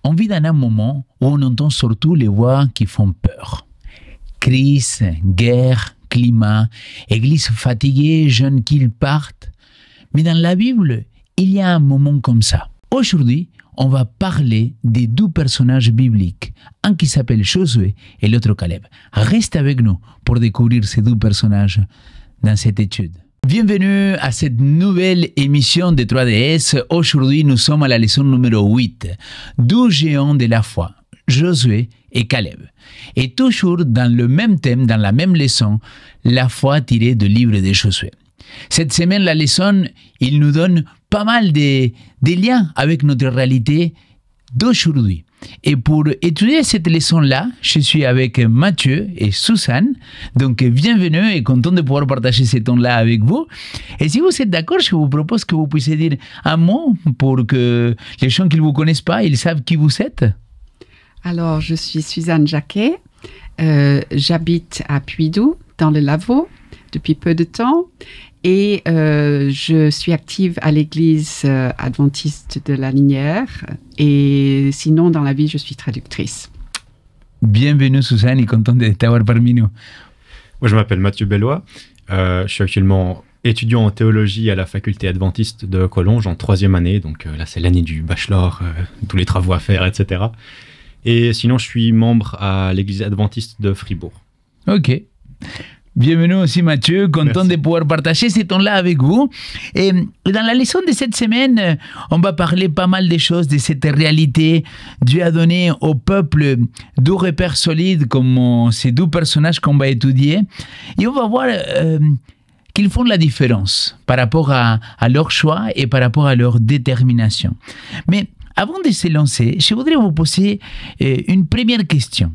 On vit dans un moment où on entend surtout les voix qui font peur. Crise, guerre, climat, église fatiguée, jeunes qui partent. Mais dans la Bible, il y a un moment comme ça. Aujourd'hui, on va parler des deux personnages bibliques, un qui s'appelle Josué et l'autre Caleb. Reste avec nous pour découvrir ces deux personnages dans cette étude. Bienvenue à cette nouvelle émission de 3DS. Aujourd'hui, nous sommes à la leçon numéro 8. Deux géants de la foi, Josué et Caleb. Et toujours dans le même thème, dans la même leçon, la foi tirée du livre de Josué. Cette semaine, la leçon, il nous donne pas mal de liens avec notre réalité d'aujourd'hui. Et pour étudier cette leçon-là, je suis avec Mathieu et Suzanne. Donc, bienvenue et content de pouvoir partager ce temps-là avec vous. Et si vous êtes d'accord, je vous propose que vous puissiez dire un mot pour que les gens qui ne vous connaissent pas, ils savent qui vous êtes. Alors, je suis Suzanne Jacquet. J'habite à Puydou, dans le Lavaux, depuis peu de temps. Et je suis active à l'église adventiste de la Linière. Et sinon, dans la vie, je suis traductrice. Bienvenue, Suzanne, et content de t'avoir parmi nous. Moi, je m'appelle Mathieu Bellois. Je suis actuellement étudiant en théologie à la faculté adventiste de Collonges en 3e année. Donc là, c'est l'année du bachelor, tous les travaux à faire, etc. Et sinon, je suis membre à l'église adventiste de Fribourg. Ok. Bienvenue aussi Mathieu, content de pouvoir partager ce temps-là avec vous. Et dans la leçon de cette semaine, on va parler pas mal de choses, de cette réalité. Dieu a donné au peuple deux repères solides comme ces deux personnages qu'on va étudier. Et on va voir qu'ils font la différence par rapport à leur choix et par rapport à leur détermination. Mais avant de se lancer, je voudrais vous poser une première question.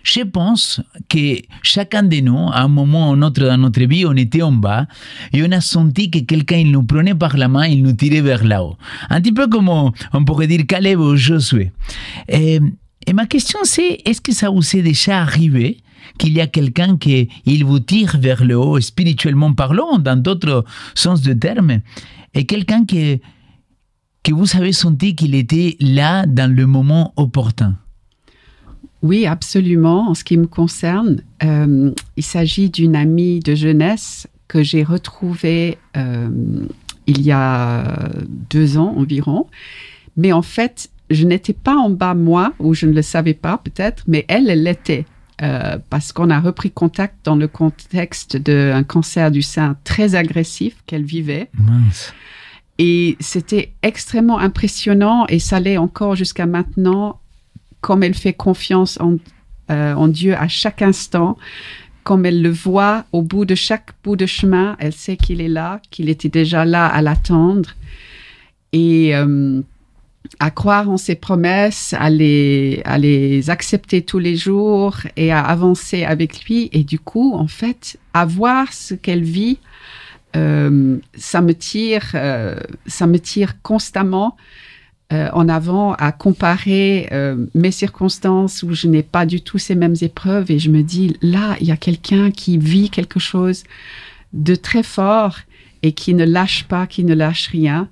Je pense que chacun de nous, à un moment ou un autre dans notre vie, on était en bas et on a senti que quelqu'un il nous prenait par la main, il nous tirait vers là-haut. Un petit peu comme on pourrait dire Caleb ou Josué. Et ma question c'est, est-ce que ça vous est déjà arrivé qu'il y a quelqu'un qui il vous tire vers le haut, spirituellement parlant, dans d'autres sens de terme, et quelqu'un que vous avez senti qu'il était là dans le moment opportun? Oui, absolument. En ce qui me concerne, il s'agit d'une amie de jeunesse que j'ai retrouvée il y a 2 ans environ. Mais en fait, je n'étais pas en bas, moi, ou je ne le savais pas peut-être, mais elle l'était. Parce qu'on a repris contact dans le contexte d'un cancer du sein très agressif qu'elle vivait. Mince. Et c'était extrêmement impressionnant et ça l'est encore jusqu'à maintenant. Comme elle fait confiance en Dieu à chaque instant, comme elle le voit au bout de chaque bout de chemin, elle sait qu'il est là, qu'il était déjà là à l'attendre. Et à croire en ses promesses, à les accepter tous les jours et à avancer avec lui. Et du coup, en fait, à voir ce qu'elle vit, ça me tire constamment en avant à comparer mes circonstances où je n'ai pas du tout ces mêmes épreuves et je me dis, là, il y a quelqu'un qui vit quelque chose de très fort et qui ne lâche pas, qui ne lâche rien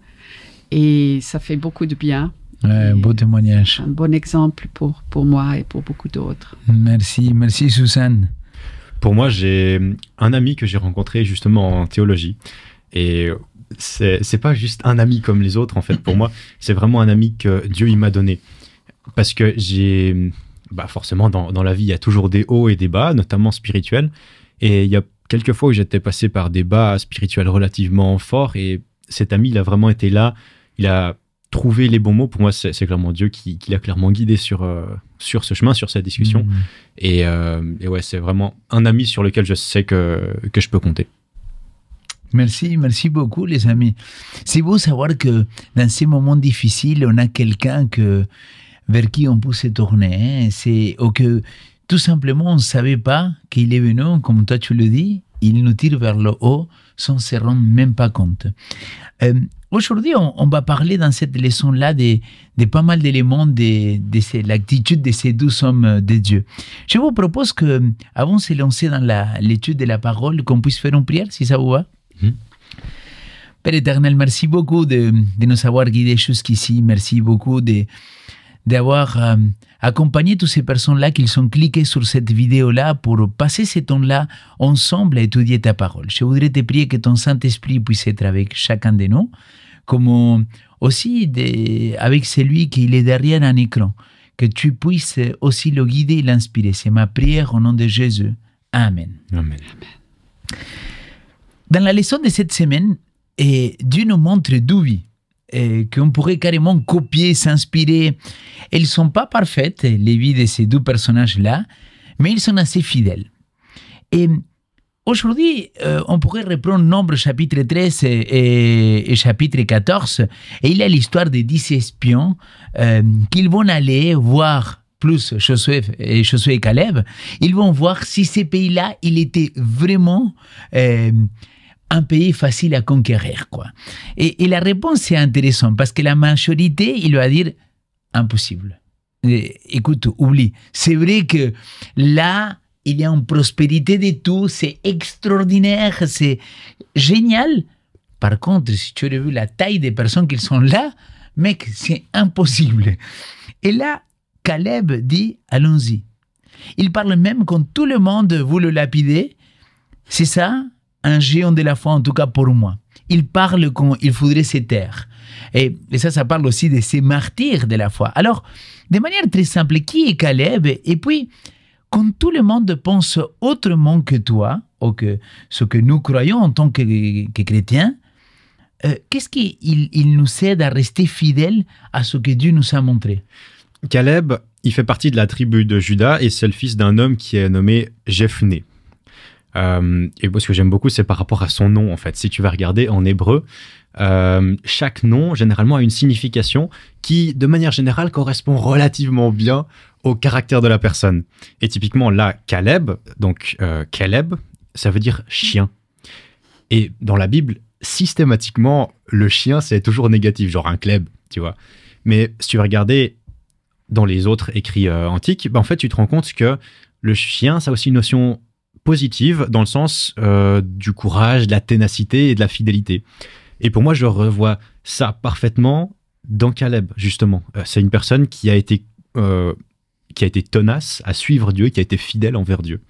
et ça fait beaucoup de bien. Ouais, beau témoignage. Un bon exemple pour moi et pour beaucoup d'autres. Merci Suzanne. Pour moi, j'ai un ami que j'ai rencontré justement en théologie et c'est pas juste un ami comme les autres en fait. Pour moi, c'est vraiment un ami que Dieu il m'a donné parce que forcément dans la vie il y a toujours des hauts et des bas, notamment spirituels, et il y a quelques fois où j'étais passé par des bas spirituels relativement forts et cet ami il a vraiment été là, il a trouvé les bons mots. Pour moi c'est clairement Dieu qui l'a clairement guidé sur ce chemin, sur cette discussion. Et ouais, c'est vraiment un ami sur lequel je sais que je peux compter. Merci beaucoup les amis. C'est beau savoir que dans ces moments difficiles, on a quelqu'un vers qui on peut se tourner. Ou que tout simplement on ne savait pas qu'il est venu, comme toi tu le dis, il nous tire vers le haut sans se rendre même pas compte. Aujourd'hui, on va parler dans cette leçon-là de pas mal d'éléments de l'attitude de ces 12 hommes de Dieu. Je vous propose qu'avant de se lancer dans l'étude de la parole, qu'on puisse faire une prière, si ça vous va. Père éternel, merci beaucoup de nous avoir guidés jusqu'ici. Merci beaucoup de d'avoir accompagné toutes ces personnes-là qui ont cliqué sur cette vidéo-là pour passer ce temps-là ensemble à étudier ta parole. Je voudrais te prier que ton Saint-Esprit puisse être avec chacun de nous, comme aussi avec celui qui est derrière un écran, que tu puisses aussi le guider et l'inspirer. C'est ma prière au nom de Jésus. Amen. Amen. Dans la leçon de cette semaine, Dieu nous montre deux vies qu'on pourrait carrément copier, s'inspirer. Elles ne sont pas parfaites, les vies de ces deux personnages-là, mais ils sont assez fidèles. Et aujourd'hui, on pourrait reprendre Nombre chapitre 13 et chapitre 14, et il y a l'histoire des 10 espions qu'ils vont aller voir, plus Josué et Caleb, ils vont voir si ces pays-là, il était vraiment un pays facile à conquérir, quoi. Et la réponse est intéressante, parce que la majorité, il va dire impossible. Écoute, oublie. C'est vrai que là, il y a une prospérité de tout, c'est extraordinaire, c'est génial. Par contre, si tu as vu la taille des personnes qui sont là, mec, c'est impossible. Et là, Caleb dit, allons-y. Il parle même quand tout le monde veut le lapider. C'est ça, un géant de la foi, en tout cas pour moi. Il parle quand il faudrait se taire. Et ça parle aussi de ces martyrs de la foi. Alors, de manière très simple, qui est Caleb? Et puis, quand tout le monde pense autrement que toi, ou que ce que nous croyons en tant que chrétiens, qu'est-ce qui il nous aide à rester fidèles à ce que Dieu nous a montré? Caleb, il fait partie de la tribu de Juda et c'est le fils d'un homme qui est nommé Jephné. Et ce que j'aime beaucoup, c'est par rapport à son nom, en fait. Si tu vas regarder en hébreu, chaque nom, généralement, a une signification qui, de manière générale, correspond relativement bien au caractère de la personne. Et typiquement, là, Caleb, donc Caleb, ça veut dire chien. Et dans la Bible, systématiquement, le chien, c'est toujours négatif, genre un kleb, tu vois. Mais si tu vas regarder dans les autres écrits antiques, en fait, tu te rends compte que le chien, ça a aussi une notion positive dans le sens du courage, de la ténacité et de la fidélité. Et pour moi, je revois ça parfaitement dans Caleb, justement. C'est une personne qui a été tenace à suivre Dieu, qui a été fidèle envers Dieu.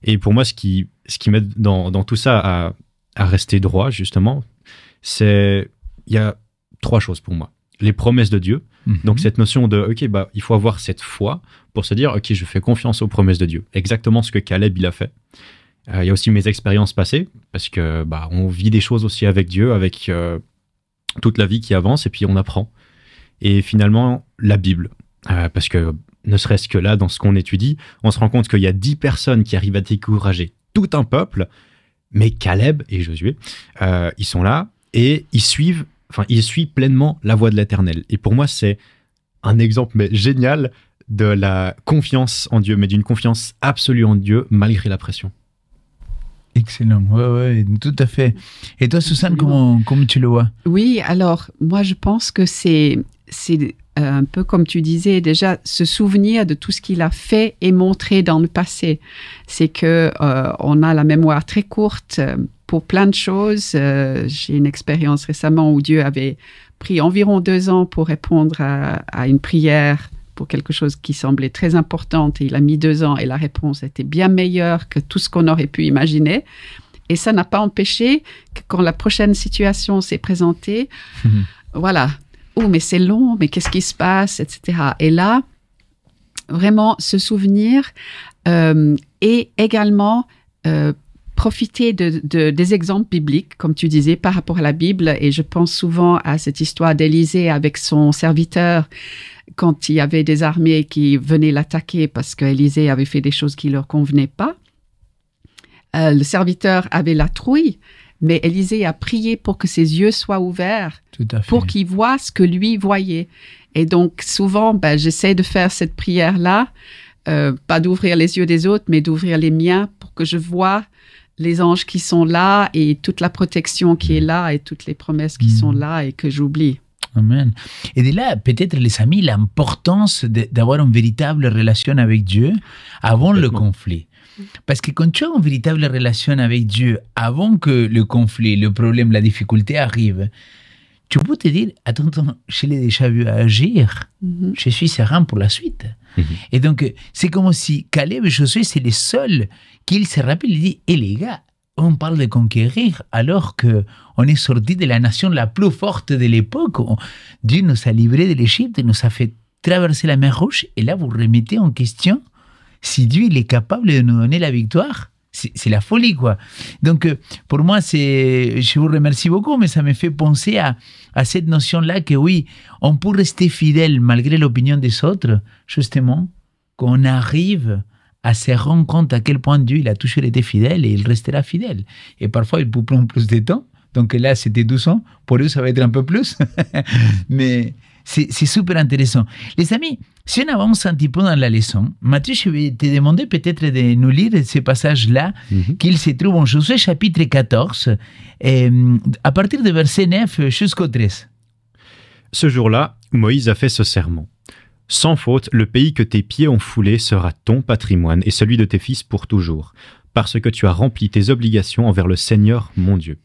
Et pour moi, ce qui m'aide dans tout ça à rester droit, justement, il y a 3 choses pour moi. Les promesses de Dieu. Donc cette notion de, ok, il faut avoir cette foi pour se dire, ok, je fais confiance aux promesses de Dieu. Exactement ce que Caleb, il a fait. Il y a aussi mes expériences passées, parce que on vit des choses aussi avec Dieu, avec toute la vie qui avance, et puis on apprend. Et finalement, la Bible. Parce que, ne serait-ce que là, dans ce qu'on étudie, on se rend compte qu'il y a 10 personnes qui arrivent à décourager tout un peuple, mais Caleb et Josué, ils sont là, et ils suivent pleinement la voie de l'Éternel. Et pour moi, c'est un exemple génial de la confiance en Dieu, mais d'une confiance absolue en Dieu, malgré la pression. Excellent, ouais, tout à fait. Et toi, Suzanne, comment tu le vois? Oui, alors, moi, je pense que c'est un peu comme tu disais, déjà, se souvenir de tout ce qu'il a fait et montré dans le passé. C'est que on a la mémoire très courte pour plein de choses. J'ai une expérience récemment où Dieu avait pris environ 2 ans pour répondre à une prière pour quelque chose qui semblait très importante, et il a mis 2 ans et la réponse était bien meilleure que tout ce qu'on aurait pu imaginer. Et ça n'a pas empêché que quand la prochaine situation s'est présentée, voilà, oh mais c'est long, mais qu'est-ce qui se passe, etc. Et là, vraiment se souvenir et également profiter des exemples bibliques, comme tu disais, par rapport à la Bible. Et je pense souvent à cette histoire d'Élisée avec son serviteur, quand il y avait des armées qui venaient l'attaquer parce qu'Élisée avait fait des choses qui ne leur convenaient pas. Le serviteur avait la trouille, mais Élisée a prié pour que ses yeux soient ouverts, pour qu'il voie ce que lui voyait. Et donc, souvent, j'essaie de faire cette prière-là, pas d'ouvrir les yeux des autres, mais d'ouvrir les miens pour que je voie les anges qui sont là et toute la protection qui est là et toutes les promesses qui sont là et que j'oublie. Amen. Et de là, peut-être, les amis, l'importance d'avoir une véritable relation avec Dieu avant le conflit. Parce que quand tu as une véritable relation avec Dieu avant que le conflit, le problème, la difficulté arrive, tu peux te dire, attends, je l'ai déjà vu agir, je suis serein pour la suite. Et donc, c'est comme si Caleb et Josué, c'est les seuls qui se rappellent, il dit, les gars, on parle de conquérir alors qu'on est sorti de la nation la plus forte de l'époque. Dieu nous a livrés de l'Égypte, nous a fait traverser la mer Rouge, et là, vous remettez en question si Dieu il est capable de nous donner la victoire. C'est la folie, quoi. Donc, pour moi, je vous remercie beaucoup, mais ça me fait penser à cette notion-là que oui, on peut rester fidèle malgré l'opinion des autres, justement, qu'on arrive à se rendre compte à quel point Dieu il a toujours été fidèle et il restera fidèle. Et parfois, il peut prendre plus de temps. Donc là, c'était 12 ans. Pour eux, ça va être un peu plus. Mais c'est super intéressant. Les amis, si on avance un petit peu dans la leçon, Mathieu, je vais te demander peut-être de nous lire ces passages-là, qu'ils se trouvent en Josué chapitre 14, à partir de verset 9 jusqu'au 13. Ce jour-là, Moïse a fait ce serment. Sans faute, le pays que tes pieds ont foulé sera ton patrimoine et celui de tes fils pour toujours, parce que tu as rempli tes obligations envers le Seigneur, mon Dieu.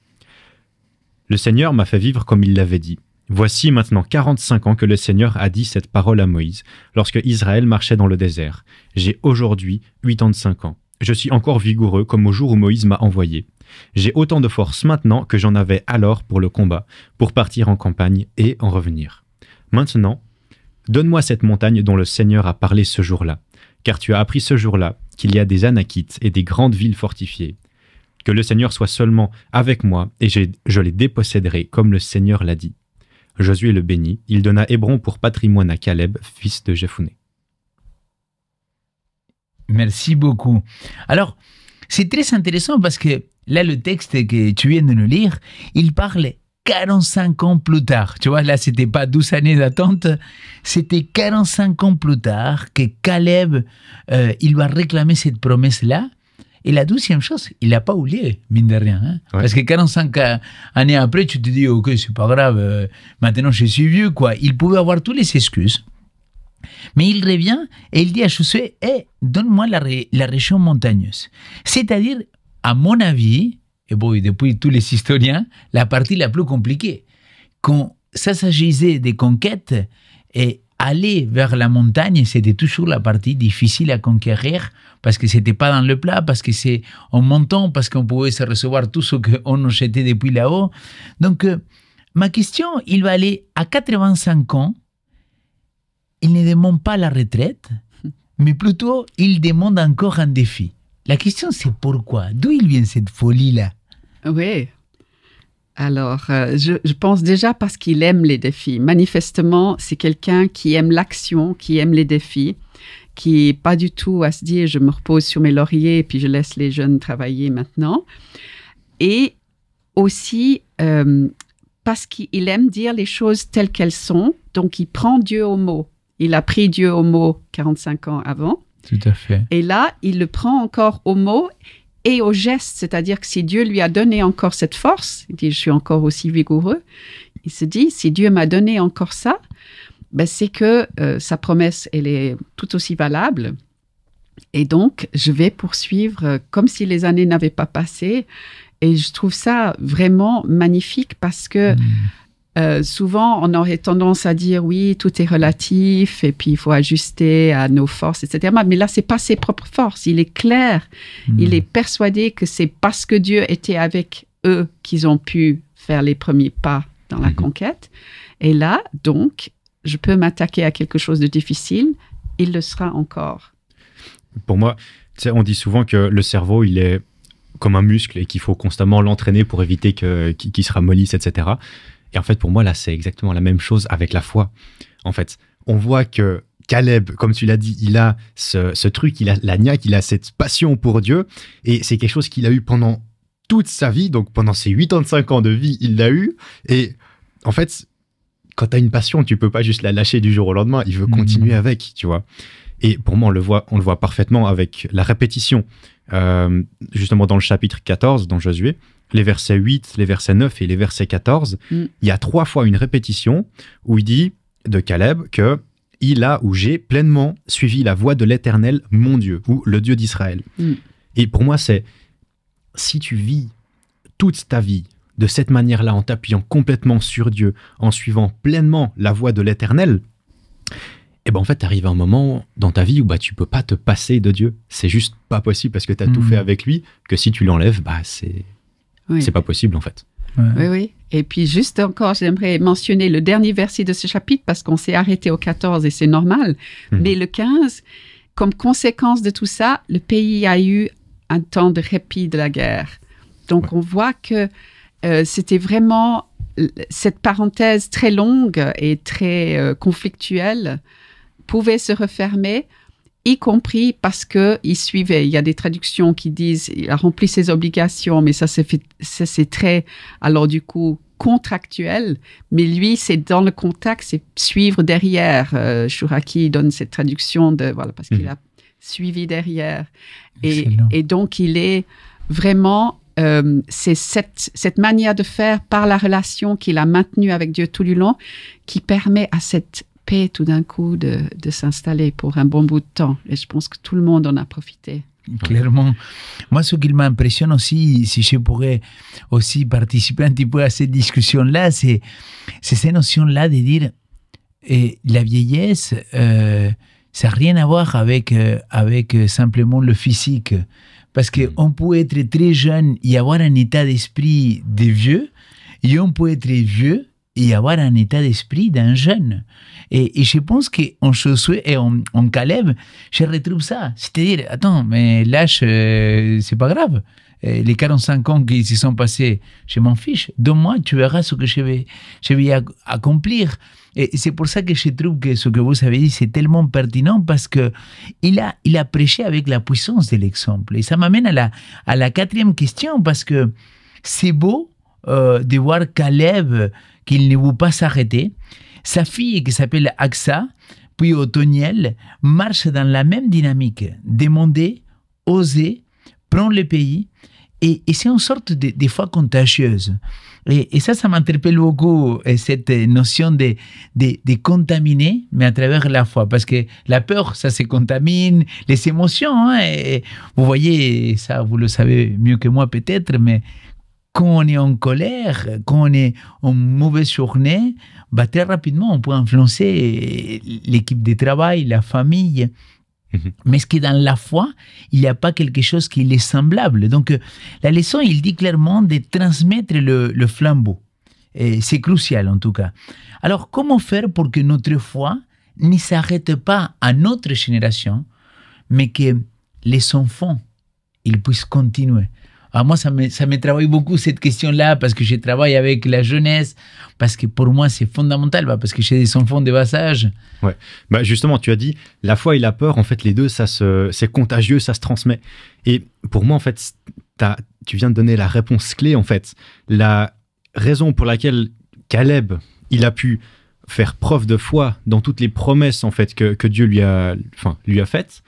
Le Seigneur m'a fait vivre comme il l'avait dit. Voici maintenant 45 ans que le Seigneur a dit cette parole à Moïse, lorsque Israël marchait dans le désert. J'ai aujourd'hui 85 ans. Je suis encore vigoureux comme au jour où Moïse m'a envoyé. J'ai autant de force maintenant que j'en avais alors pour le combat, pour partir en campagne et en revenir. Maintenant, donne-moi cette montagne dont le Seigneur a parlé ce jour-là, car tu as appris ce jour-là qu'il y a des Anakites et des grandes villes fortifiées. Que le Seigneur soit seulement avec moi et je les déposséderai comme le Seigneur l'a dit. Josué le bénit, il donna Hébron pour patrimoine à Caleb, fils de Jephuné. Merci beaucoup. Alors, c'est très intéressant parce que là, le texte que tu viens de nous lire, il parle 45 ans plus tard. Tu vois, là, c'était pas 12 années d'attente, c'était 45 ans plus tard que Caleb, il va réclamer cette promesse-là. Et la deuxième chose, il n'a pas oublié, mine de rien. Hein? Ouais. Parce que 45 années après, tu te dis, ok, c'est pas grave, maintenant je suis vieux, quoi. Il pouvait avoir toutes les excuses. Mais il revient et il dit à Josué, donne-moi la région montagneuse. C'est-à-dire, à mon avis, et bon, depuis tous les historiens, la partie la plus compliquée. Quand ça s'agissait des conquêtes, et aller vers la montagne, c'était toujours la partie difficile à conquérir, parce que c'était pas dans le plat, parce que c'est en montant, parce qu'on pouvait se recevoir tout ce qu'on nous jetait depuis là-haut. Donc, ma question, il va aller à 85 ans, il ne demande pas la retraite, mais plutôt, il demande encore un défi. La question, c'est pourquoi? D'où il vient cette folie-là? Oui. Alors, je pense déjà parce qu'il aime les défis. Manifestement, c'est quelqu'un qui aime l'action, qui aime les défis, qui n'est pas du tout à se dire « je me repose sur mes lauriers et puis je laisse les jeunes travailler maintenant ». Et aussi parce qu'il aime dire les choses telles qu'elles sont, donc il prend Dieu au mot. Il a pris Dieu au mot 45 ans avant. Tout à fait. Et là, il le prend encore au mot et au geste, c'est-à-dire que si Dieu lui a donné encore cette force, il dit « je suis encore aussi vigoureux », il se dit « si Dieu m'a donné encore ça, ben c'est que sa promesse, elle est tout aussi valable. Et donc, je vais poursuivre comme si les années n'avaient pas passé. » Et je trouve ça vraiment magnifique parce que souvent, on aurait tendance à dire « oui, tout est relatif et puis il faut ajuster à nos forces, etc. » Mais là, ce n'est pas ses propres forces. Il est clair. Il est persuadé que c'est parce que Dieu était avec eux qu'ils ont pu faire les premiers pas dans la conquête. Et là, donc, je peux m'attaquer à quelque chose de difficile. Il le sera encore. Pour moi, on dit souvent que le cerveau, il est comme un muscle et qu'il faut constamment l'entraîner pour éviter qu'il se ramollisse, etc. Et en fait, pour moi, là, c'est exactement la même chose avec la foi. En fait, on voit que Caleb, comme tu l'as dit, il a ce truc, il a la niaque, il a cette passion pour Dieu. Et c'est quelque chose qu'il a eu pendant toute sa vie. Donc, pendant ses 85 ans de vie, il l'a eu. Et en fait, quand tu as une passion, tu peux pas juste la lâcher du jour au lendemain. Il veut continuer avec, tu vois. Et pour moi, on le voit parfaitement avec la répétition. Justement, dans le chapitre 14, dans Josué, les versets 8, les versets 9 et les versets 14, il y a 3 fois une répétition où il dit de Caleb que il a ou j'ai pleinement suivi la voie de l'Éternel, mon Dieu, ou le Dieu d'Israël. Et pour moi, c'est si tu vis toute ta vie de cette manière-là, en t'appuyant complètement sur Dieu, en suivant pleinement la voie de l'Éternel, et ben en fait, t'arrives à un moment dans ta vie où tu peux pas te passer de Dieu. C'est juste pas possible parce que t'as tout fait avec lui, que si tu l'enlèves, c'est pas possible en fait. Oui, oui. Et puis juste encore, j'aimerais mentionner le dernier verset de ce chapitre parce qu'on s'est arrêté au 14 et c'est normal. Mais le 15, comme conséquence de tout ça, le pays a eu un temps de répit de la guerre. Donc on voit que c'était vraiment cette parenthèse très longue et très conflictuelle pouvait se refermer, y compris parce qu'il suivait. Il y a des traductions qui disent il a rempli ses obligations, mais ça c'est très, alors du coup, contractuel. Mais lui, c'est dans le contact, c'est suivre derrière. Chouraki donne cette traduction parce qu'il a suivi derrière. Et donc, il est vraiment... c'est cette manière de faire par la relation qu'il a maintenue avec Dieu tout du long qui permet à cette paix tout d'un coup de s'installer pour un bon bout de temps. Et je pense que tout le monde en a profité. Clairement. Moi, ce qui m'impressionne aussi, si je pourrais aussi participer un petit peu à cette discussion-là, c'est cette notion-là de dire la vieillesse, ça n'a rien à voir avec simplement le physique. Parce qu'on peut être très jeune et avoir un état d'esprit de vieux, et on peut être vieux et avoir un état d'esprit d'un jeune. Et je pense qu'en Josué et en Caleb, je retrouve ça. C'est-à-dire, attends, mais l'âge, c'est pas grave. Les 45 ans qui se sont passés, je m'en fiche. Donne-moi, tu verras ce que je vais accomplir. Et c'est pour ça que je trouve que ce que vous avez dit, c'est tellement pertinent parce que il a prêché avec la puissance de l'exemple. Et ça m'amène à la quatrième question parce que c'est beau de voir Caleb qu'il ne veut pas s'arrêter. Sa fille qui s'appelle Aksa, puis Othoniel, marche dans la même dynamique. Demander, oser, prendre le pays. Et c'est une sorte de foi contagieuse. Et ça m'interpelle beaucoup, cette notion de contaminer, mais à travers la foi. Parce que la peur, ça se contamine, les émotions. Et vous voyez, ça, vous le savez mieux que moi peut-être, mais quand on est en colère, quand on est en mauvaise journée, très rapidement, on peut influencer l'équipe de travail, la famille. Mais est-ce que dans la foi, il n'y a pas quelque chose qui est semblable? Donc, la leçon, il dit clairement de transmettre le flambeau. Et c'est crucial, en tout cas. Alors, comment faire pour que notre foi ne s'arrête pas à notre génération, mais que les enfants, ils puissent continuer? Alors moi, ça me travaille beaucoup cette question-là parce que je travaille avec la jeunesse, parce que pour moi, c'est fondamental, parce que j'ai des enfants de bas âge. Ouais. Justement, tu as dit, la foi et la peur, en fait, les deux, c'est contagieux, ça se transmet. Et pour moi, en fait, tu viens de donner la réponse clé, en fait. La raison pour laquelle Caleb, il a pu faire preuve de foi dans toutes les promesses, en fait, que Dieu lui a faites,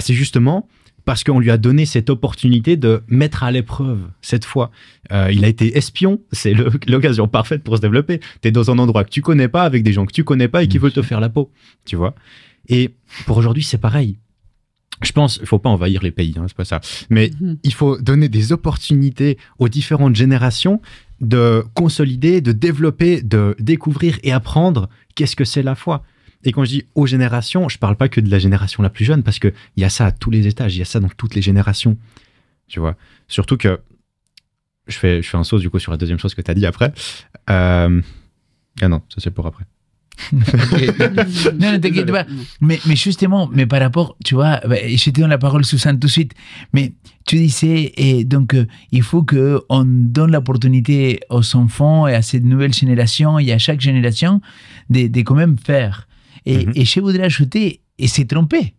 c'est justement... parce qu'on lui a donné cette opportunité de mettre à l'épreuve cette foi. Il a été espion, c'est l'occasion parfaite pour se développer. Tu es dans un endroit que tu connais pas, avec des gens que tu connais pas et qui veulent te faire la peau, tu vois. Et pour aujourd'hui, c'est pareil. Je pense, il faut pas envahir les pays, c'est pas ça. Mais il faut donner des opportunités aux différentes générations de consolider, de développer, de découvrir et apprendre qu'est-ce que c'est la foi. Et quand je dis aux générations, je ne parle pas que de la génération la plus jeune, parce qu'il y a ça à tous les étages, il y a ça dans toutes les générations. Tu vois. Surtout que, je fais un saut du coup sur la deuxième chose que tu as dit après. Ah non, ça c'est pour après. Non, t'inquiète pas. Mais justement, par rapport, tu vois, je te donne la parole, Suzanne, tout de suite. Mais tu disais, donc, il faut qu'on donne l'opportunité aux enfants et à cette nouvelle génération et à chaque génération de quand même faire. Et je voudrais ajouter, et s'est trompé.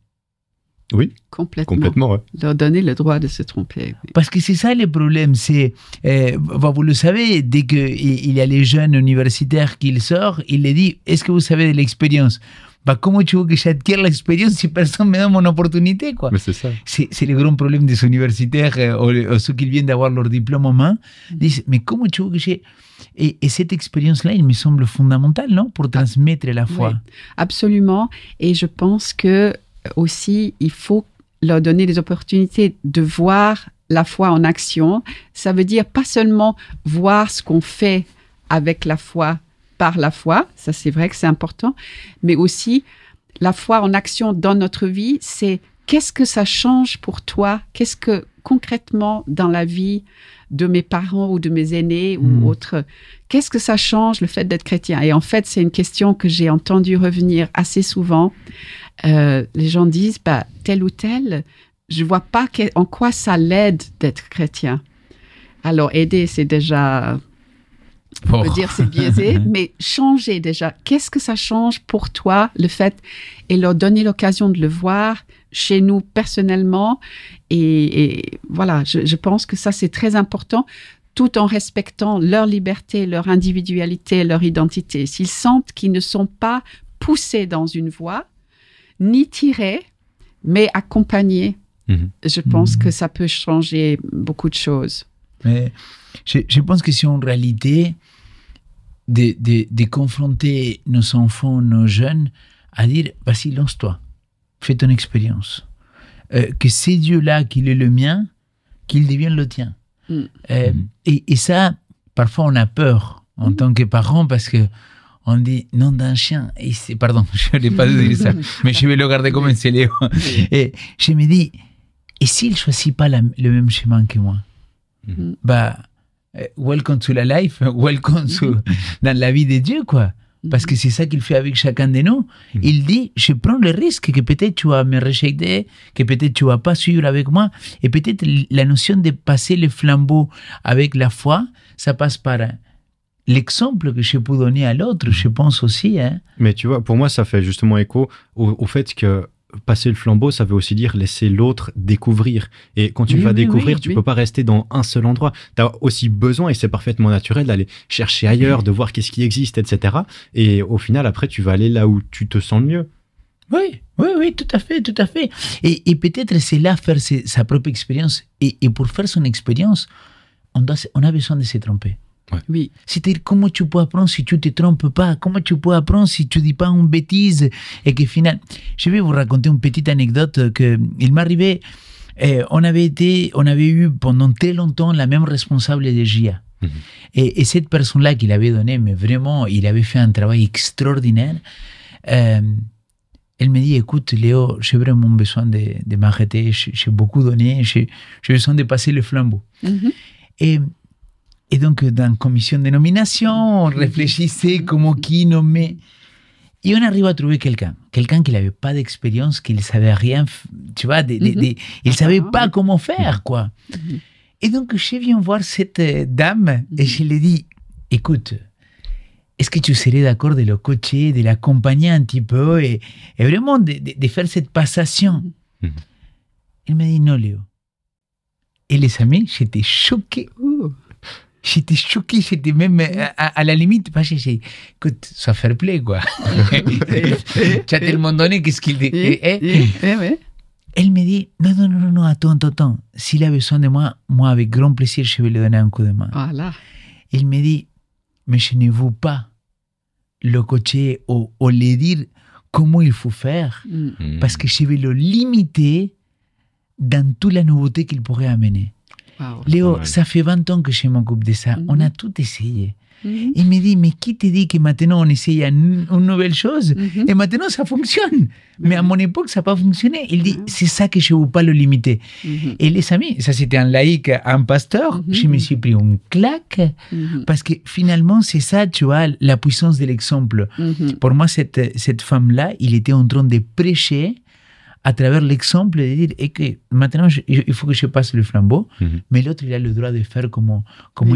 Oui, complètement ouais. Leur donner le droit de se tromper. Oui. Parce que c'est ça le problème, c'est, vous le savez, dès qu'il y a les jeunes universitaires qui sortent, il les dit, est-ce que vous savez de l'expérience? Comment tu veux que j'acquière l'expérience si personne me donne mon opportunité, quoi? Mais c'est ça. C'est le grand problème des universitaires, ou ceux qui viennent d'avoir leur diplôme en main, disent, mais comment tu veux que j'ai... Et cette expérience-là, il me semble fondamentale, non? Pour transmettre la foi. Oui, absolument. Et je pense que aussi, il faut leur donner des opportunités de voir la foi en action, ça veut dire pas seulement voir ce qu'on fait avec la foi, par la foi, ça c'est vrai que c'est important, mais aussi la foi en action dans notre vie, c'est qu'est-ce que ça change pour toi? Qu'est-ce que concrètement dans la vie de mes parents ou de mes aînés ou autres, qu'est-ce que ça change le fait d'être chrétien? Et en fait, c'est une question que j'ai entendue revenir assez souvent. Les gens disent, tel ou tel, je vois pas en quoi ça l'aide d'être chrétien. Alors, aider, c'est déjà... On peut dire c'est biaisé, mais changer déjà. Qu'est-ce que ça change pour toi, le fait, et leur donner l'occasion de le voir chez nous personnellement. Et voilà, je pense que ça, c'est très important, tout en respectant leur liberté, leur individualité, leur identité. S'ils sentent qu'ils ne sont pas poussés dans une voie, ni tirés, mais accompagnés, je pense que ça peut changer beaucoup de choses. Mais je pense que c'est en réalité de confronter nos enfants, nos jeunes, à dire, vas-y, lance-toi, fais ton expérience. Que c'est Dieu-là, qu'il est le mien, qu'il devienne le tien. Et ça, parfois on a peur en tant que parent parce que on dit nom d'un chien. Et pardon, je n'ai pas dit ça, mais je vais le garder comme un céléo. Et je me dis, et s'il ne choisit pas le même chemin que moi? Welcome to la life, welcome dans la vie de Dieu, quoi. Parce que c'est ça qu'il fait avec chacun de nous. Il dit, je prends le risque que peut-être tu vas me rejeter, que peut-être tu vas pas suivre avec moi. Et peut-être la notion de passer le flambeau avec la foi, ça passe par l'exemple que je peux donner à l'autre, je pense aussi. Hein. Mais tu vois, pour moi, ça fait justement écho au fait que passer le flambeau, ça veut aussi dire laisser l'autre découvrir. Et quand tu vas découvrir, tu peux pas rester dans un seul endroit. Tu as aussi besoin, et c'est parfaitement naturel, d'aller chercher ailleurs, de voir qu'est-ce qui existe, etc. Et au final, après, tu vas aller là où tu te sens le mieux. Oui, tout à fait, tout à fait. Et peut-être c'est là faire sa propre expérience. Et pour faire son expérience, on a besoin de se tromper. Ouais. Oui. C'est-à-dire, comment tu peux apprendre si tu ne te trompes pas? Comment tu peux apprendre si tu ne dis pas une bêtise? Et que finalement, je vais vous raconter une petite anecdote qu'il m'arrivait. On avait eu pendant très longtemps la même responsable de GIA. Et cette personne-là qu'il avait donné, mais vraiment, il avait fait un travail extraordinaire. Elle me dit, écoute, Léo, j'ai vraiment besoin de m'arrêter. J'ai beaucoup donné. J'ai besoin de passer le flambeau. Et donc, dans la commission de nomination, on réfléchissait comment qui nommer. Et on arrive à trouver quelqu'un qui n'avait pas d'expérience, qui ne savait rien, tu vois, il ne savait pas comment faire, quoi. Et donc, je viens voir cette dame et je lui dis, écoute, est-ce que tu serais d'accord de le coacher, de l'accompagner un petit peu et vraiment de faire cette passation? Elle m'a dit, non, Léo. Et les amis, j'étais choqué. J'étais choqué, j'étais même à la limite, parce que j'ai dit, écoute, sois fair play, quoi. Tu as tellement donné, qu'est-ce qu'il dit? Elle me dit, non, attends. S'il a besoin de moi, avec grand plaisir, je vais lui donner un coup de main. Voilà. Il me dit, mais je ne veux pas le coacher ou lui dire comment il faut faire, parce que je vais le limiter dans toute la nouveauté qu'il pourrait amener. Wow. Léo, ça fait 20 ans que je m'occupe de ça. On a tout essayé. Il me dit, mais qui te dit que maintenant on essaye une nouvelle chose et maintenant ça fonctionne? Mais à mon époque, ça n'a pas fonctionné. Il dit, c'est ça que je ne veux pas le limiter. Et les amis, ça c'était un laïc, un pasteur, je me suis pris une claque parce que finalement, c'est ça, tu vois, la puissance de l'exemple. Pour moi, cette femme-là, il était en train de prêcher à travers l'exemple de dire que maintenant, il faut que je passe le flambeau, mais l'autre, il a le droit de faire comme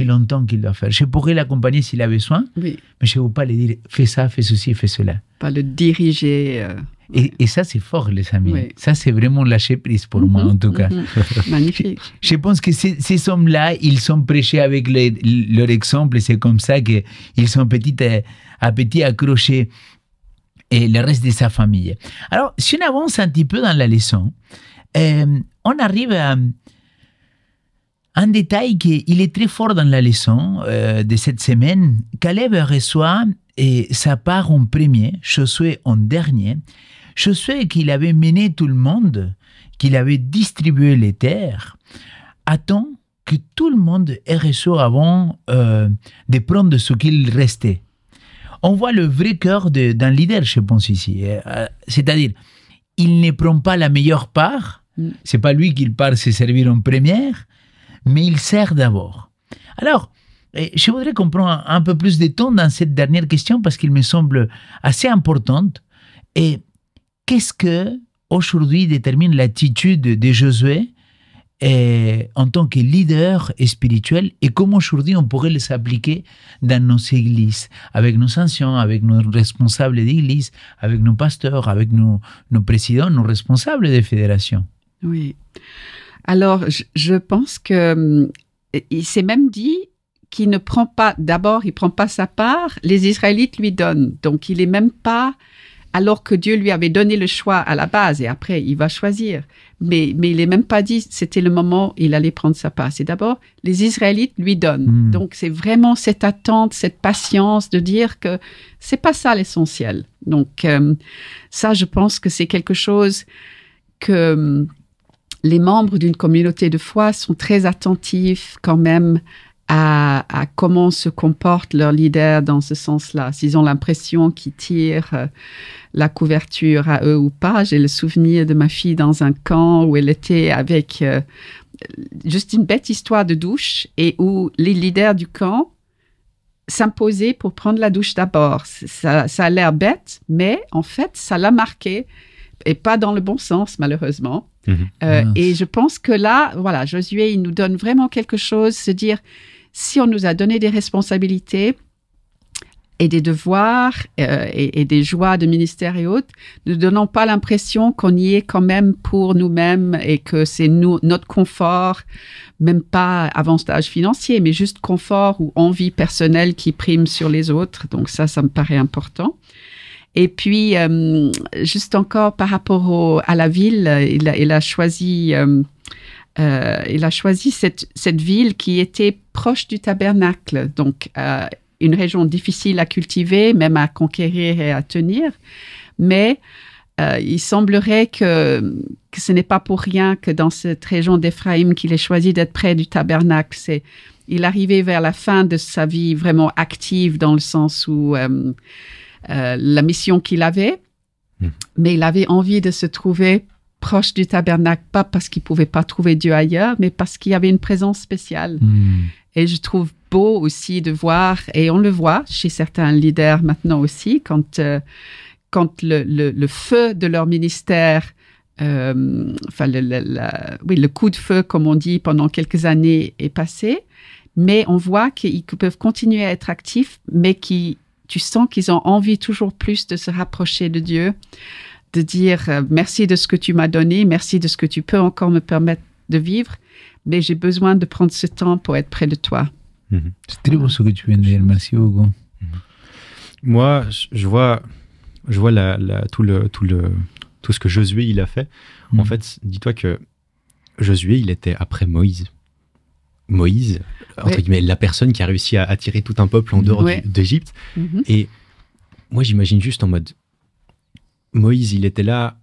il entend qu'il doit faire. Je pourrais l'accompagner s'il a besoin, mais je ne veux pas lui dire, fais ça, fais ceci, fais cela. Pas le diriger. Et ça, c'est fort, les amis. Ça, c'est vraiment lâcher prise pour moi, en tout cas. Magnifique. Je pense que ces hommes-là, ils sont prêchés avec leur exemple, et c'est comme ça qu'ils sont petit à petit accrochés et le reste de sa famille. Alors, si on avance un petit peu dans la leçon, on arrive à un détail qui est très fort dans la leçon de cette semaine. Caleb reçoit sa part en premier, Josué en dernier. Josué qu'il avait mené tout le monde, qu'il avait distribué les terres, attend que tout le monde ait reçu avant de prendre ce qu'il restait. On voit le vrai cœur d'un leader, je pense, ici. C'est-à-dire, il ne prend pas la meilleure part, c'est pas lui qui part se servir en première, mais il sert d'abord. Alors, je voudrais qu'on prenne un peu plus de temps dans cette dernière question parce qu'il me semble assez importante. Et qu'est-ce que aujourd'hui détermine l'attitude de Josué en tant que leader spirituel et comment aujourd'hui on pourrait les appliquer dans nos églises, avec nos anciens, avec nos responsables d'église, avec nos pasteurs, avec nos présidents, nos responsables des fédérations? Oui. Alors, je pense que il s'est même dit qu'il ne prend pas, d'abord, il ne prend pas sa part, les Israélites lui donnent. Donc, il n'est même pas, alors que Dieu lui avait donné le choix à la base, et après, il va choisir. Mais il n'est même pas dit, c'était le moment où il allait prendre sa part. C'est d'abord, les Israélites lui donnent. Donc, c'est vraiment cette attente, cette patience de dire que c'est pas ça l'essentiel. Donc, ça, je pense que c'est quelque chose que les membres d'une communauté de foi sont très attentifs quand même à comment se comporte leur leader dans ce sens-là. S'ils ont l'impression qu'ils tirent la couverture à eux ou pas. J'ai le souvenir de ma fille dans un camp où elle était avec juste une bête histoire de douche et où les leaders du camp s'imposaient pour prendre la douche d'abord. Ça a l'air bête, mais en fait, ça l'a marqué et pas dans le bon sens, malheureusement. Et je pense que là, voilà, Josué, il nous donne vraiment quelque chose, se dire, si on nous a donné des responsabilités et des devoirs et des joies de ministère et autres, ne donnons pas l'impression qu'on y est quand même pour nous-mêmes et que c'est notre confort, même pas avantage financier, mais juste confort ou envie personnelle qui prime sur les autres. Donc ça me paraît important. Et puis, juste encore par rapport à la ville, il a choisi cette ville qui était proche du tabernacle, donc une région difficile à cultiver, même à conquérir et à tenir. Mais il semblerait que ce n'est pas pour rien que dans cette région d'Éphraïm qu'il ait choisi d'être près du tabernacle. Il arrivait vers la fin de sa vie vraiment active dans le sens où la mission qu'il avait, mais il avait envie de se trouver proche du tabernacle, pas parce qu'il ne pouvait pas trouver Dieu ailleurs, mais parce qu'il y avait une présence spéciale. Et je trouve beau aussi de voir, et on le voit chez certains leaders maintenant aussi, quand le feu de leur ministère, le coup de feu, comme on dit, pendant quelques années est passé, mais on voit qu'ils peuvent continuer à être actifs, mais tu sens qu'ils ont envie toujours plus de se rapprocher de Dieu, de dire merci de ce que tu m'as donné, merci de ce que tu peux encore me permettre de vivre, mais j'ai besoin de prendre ce temps pour être près de toi. C'est très beau ce que tu viens de dire, merci Hugo. Moi, je vois tout ce que Josué il a fait. En fait, dis-toi que Josué, il était après Moïse. Moïse, entre guillemets, la personne qui a réussi à attirer tout un peuple en dehors d'Égypte. Et moi, j'imagine juste en mode, Moïse, il était là,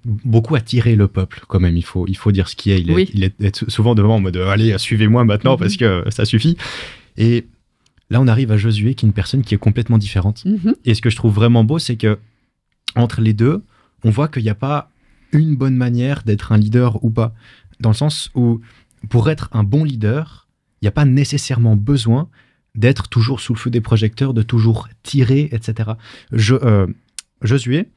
beaucoup attirer le peuple, quand même, il faut dire ce qui est. Il est souvent devant en mode, allez, suivez-moi maintenant parce que ça suffit. Et là, on arrive à Josué, qui est une personne qui est complètement différente. Et ce que je trouve vraiment beau, c'est que entre les deux, on voit qu'il n'y a pas une bonne manière d'être un leader ou pas. Dans le sens où, pour être un bon leader, il n'y a pas nécessairement besoin d'être toujours sous le feu des projecteurs, de toujours tirer, etc. Josué,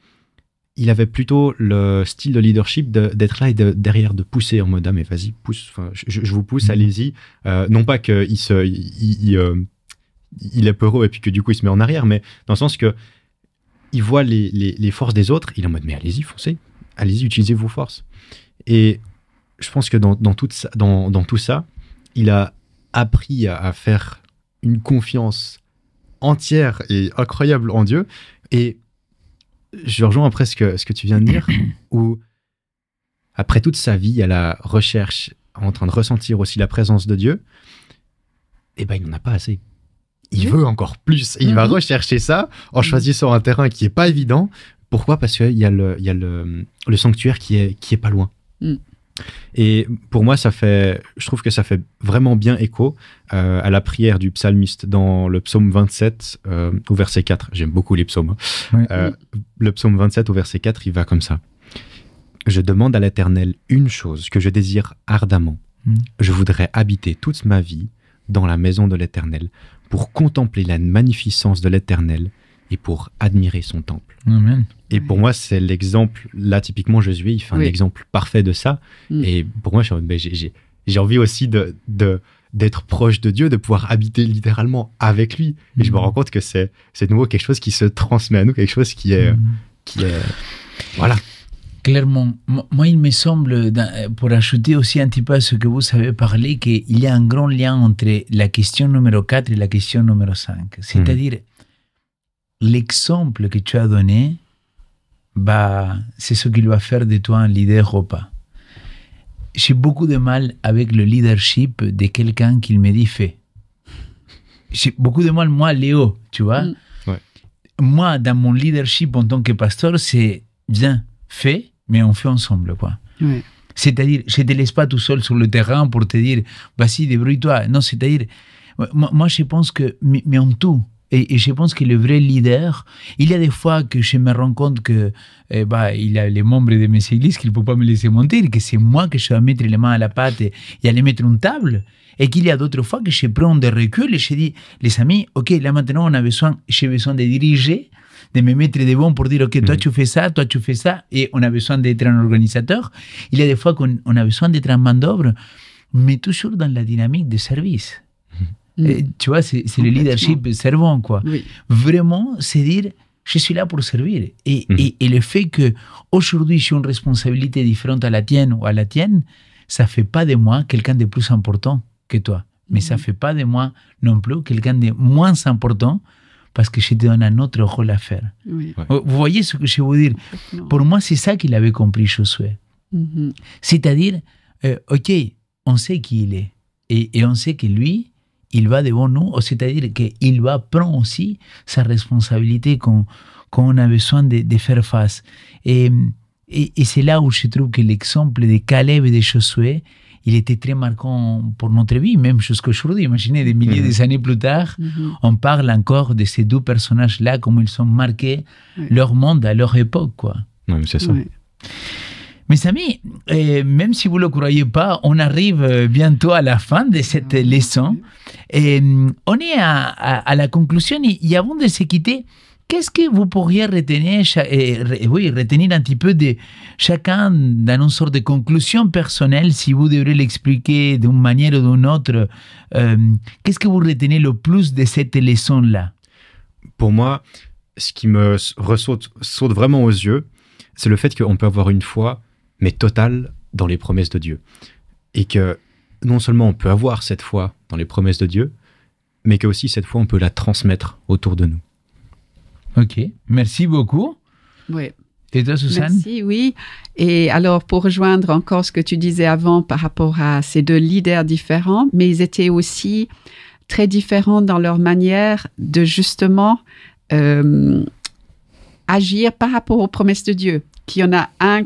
il avait plutôt le style de leadership d'être là et derrière, de pousser en mode « Ah mais vas-y, pousse, je vous pousse, allez-y ». Non pas qu'il il est peureux et puis que du coup il se met en arrière, mais dans le sens que il voit les forces des autres, il est en mode « Mais allez-y, foncez, allez-y, utilisez vos forces ». Et je pense que dans tout ça, il a appris à faire une confiance entière et incroyable en Dieu. Et je rejoins après ce que tu viens de dire, où après toute sa vie à la recherche, en train de ressentir aussi la présence de Dieu, eh ben, il n'en a pas assez. Il veut encore plus. Et il va rechercher ça en choisissant un terrain qui n'est pas évident. Pourquoi ? Parce qu'il y a le sanctuaire qui est pas loin. Et pour moi, je trouve que ça fait vraiment bien écho à la prière du psalmiste dans le psaume 27 au verset 4. J'aime beaucoup les psaumes. Oui. Le psaume 27 au verset 4, il va comme ça. Je demande à l'Éternel une chose que je désire ardemment. Je voudrais habiter toute ma vie dans la maison de l'Éternel pour contempler la magnificence de l'Éternel et pour admirer son temple. Amen. Et pour moi, c'est l'exemple, là, typiquement, Josué, il fait un exemple parfait de ça. Et pour moi, j'ai envie aussi d'être proche de Dieu, de pouvoir habiter littéralement avec lui. Et je me rends compte que c'est de nouveau quelque chose qui se transmet à nous, quelque chose qui est voilà. Clairement, moi, il me semble, pour ajouter aussi un petit peu à ce que vous avez parlé, qu'il y a un grand lien entre la question numéro 4 et la question numéro 5. C'est-à-dire, l'exemple que tu as donné, c'est ce qui doit faire de toi un leader ou pas. J'ai beaucoup de mal avec le leadership de quelqu'un qui me dit fais. J'ai beaucoup de mal, moi, Léo, tu vois. Ouais. Moi, dans mon leadership en tant que pasteur, c'est bien fait, mais on fait ensemble, quoi. Ouais. C'est-à-dire, je ne te laisse pas tout seul sur le terrain pour te dire, vas-y, débrouille-toi. Non, c'est-à-dire, moi, je pense que, mais en tout, et je pense que le vrai leader, il y a des fois que je me rends compte que il y a les membres de mes églises qui ne peuvent pas me laisser mentir, que c'est moi que je dois mettre les mains à la pâte et aller mettre une table, et qu'il y a d'autres fois que je prends des reculs et je dis, les amis, ok, là maintenant j'ai besoin de diriger, de me mettre devant pour dire, ok, toi tu fais ça, et on a besoin d'être un organisateur. Il y a des fois qu'on a besoin d'être un main d'œuvre, mais toujours dans la dynamique de service. Tu vois, c'est le leadership servant, quoi. Oui. Vraiment, c'est dire, je suis là pour servir. Et le fait qu'aujourd'hui, j'ai une responsabilité différente à la tienne ou à la tienne, ça ne fait pas de moi quelqu'un de plus important que toi. Mais ça ne fait pas de moi non plus quelqu'un de moins important parce que je te donne un autre rôle à faire. Oui. Vous voyez ce que je veux dire? Pour moi, c'est ça qu'il avait compris, Josué. C'est-à-dire, ok, on sait qui il est. Et on sait que lui, il va devant nous, c'est-à-dire qu'il va prendre aussi sa responsabilité quand on a besoin de faire face. Et c'est là où je trouve que l'exemple de Caleb et de Josué, il était très marquant pour notre vie, même jusqu'à aujourd'hui. Imaginez, des milliers d'années plus tard, on parle encore de ces deux personnages-là, comme ils ont marqué leur monde à leur époque, quoi. Oui, c'est ça. Oui. Mes amis, même si vous ne le croyez pas, on arrive bientôt à la fin de cette leçon. Et on est à la conclusion. Et avant de se quitter, qu'est-ce que vous pourriez retenir, retenir un petit peu de chacun dans une sorte de conclusion personnelle, si vous devriez l'expliquer d'une manière ou d'une autre? Qu'est-ce que vous retenez le plus de cette leçon-là? Pour moi, ce qui me saute vraiment aux yeux, c'est le fait qu'on peut avoir une foi mais totale dans les promesses de Dieu. Et que non seulement on peut avoir cette foi dans les promesses de Dieu, mais que aussi cette foi, on peut la transmettre autour de nous. Ok, merci beaucoup. Oui. Et toi, Suzanne? Merci, oui. Et alors, pour rejoindre encore ce que tu disais avant par rapport à ces deux leaders différents, mais ils étaient aussi très différents dans leur manière de justement agir par rapport aux promesses de Dieu. Qu'il y en a un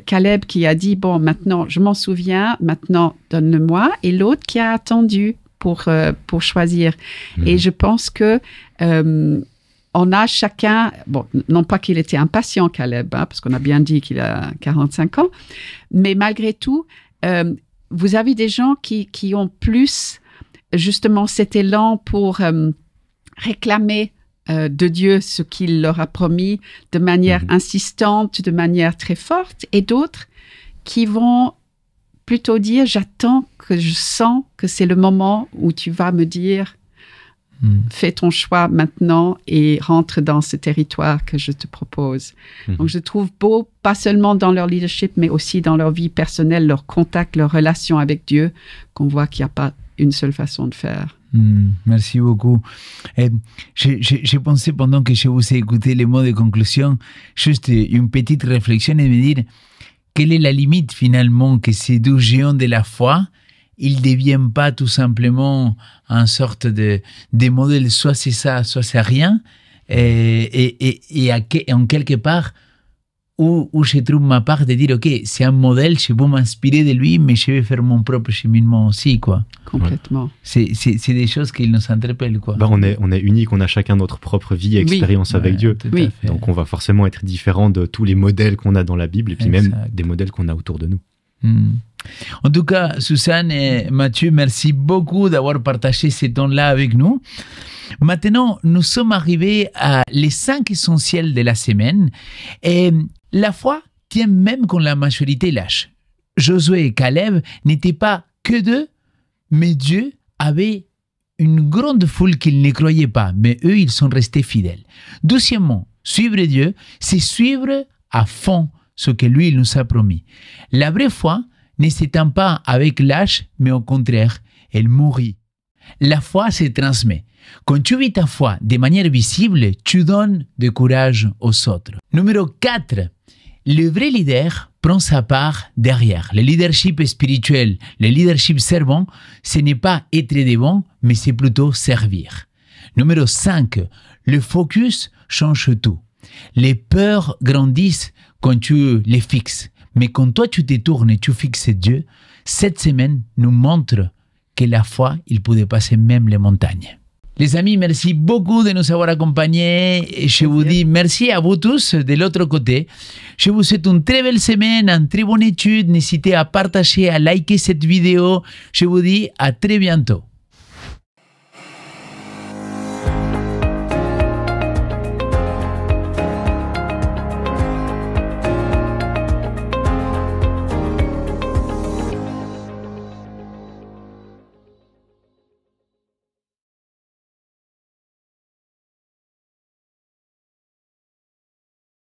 Caleb qui a dit, bon, maintenant, je m'en souviens, maintenant, donne-le-moi, et l'autre qui a attendu pour choisir. Et je pense que on a chacun, bon, non pas qu'il était impatient, Caleb, parce qu'on a bien dit qu'il a 45 ans, mais malgré tout, vous avez des gens qui ont plus, justement, cet élan pour réclamer de Dieu ce qu'il leur a promis de manière insistante, de manière très forte, et d'autres qui vont plutôt dire, j'attends que je sens que c'est le moment où tu vas me dire, fais ton choix maintenant et rentre dans ce territoire que je te propose. Donc je trouve beau, pas seulement dans leur leadership, mais aussi dans leur vie personnelle, leur contact, leur relation avec Dieu, qu'on voit qu'il n'y a pas une seule façon de faire. Merci beaucoup. J'ai pensé pendant que je vous ai écouté les mots de conclusion, juste une petite réflexion et me dire quelle est la limite finalement que ces deux géants de la foi, ils ne deviennent pas tout simplement une sorte de modèle, soit c'est ça, soit c'est rien, et en quelque part, où je trouve ma part de dire, OK, c'est un modèle, je peux m'inspirer de lui, mais je vais faire mon propre cheminement aussi, quoi. Complètement. C'est des choses qui nous interpellent, quoi. Bah, on est unique, on a chacun notre propre vie et expérience avec Dieu. Oui. Donc on va forcément être différent de tous les modèles qu'on a dans la Bible et puis même des modèles qu'on a autour de nous. En tout cas, Suzanne et Mathieu, merci beaucoup d'avoir partagé ce temps-là avec nous. Maintenant, nous sommes arrivés à les 5 essentiels de la semaine. Et la foi tient même quand la majorité lâche. Josué et Caleb n'étaient pas que deux, mais Dieu avait une grande foule qu'ils ne croyaient pas. Mais eux, ils sont restés fidèles. Deuxièmement, suivre Dieu, c'est suivre à fond ce que lui il nous a promis. La vraie foi ne s'éteint pas avec l'âge, mais au contraire, elle mourit. La foi se transmet. Quand tu vis ta foi de manière visible, tu donnes du courage aux autres. Numéro 4. Le vrai leader prend sa part derrière. Le leadership spirituel, le leadership servant, ce n'est pas être devant, mais c'est plutôt servir. Numéro 5. Le focus change tout. Les peurs grandissent quand tu les fixes. Mais quand toi tu te tournes et tu fixes Dieu, cette semaine nous montre que la foi, il peut dépasser même les montagnes. Les amis, merci beaucoup de nous avoir accompagnés. Et je vous dis merci à vous tous de l'autre côté. Je vous souhaite une très belle semaine, une très bonne étude. N'hésitez à partager, à liker cette vidéo. Je vous dis à très bientôt.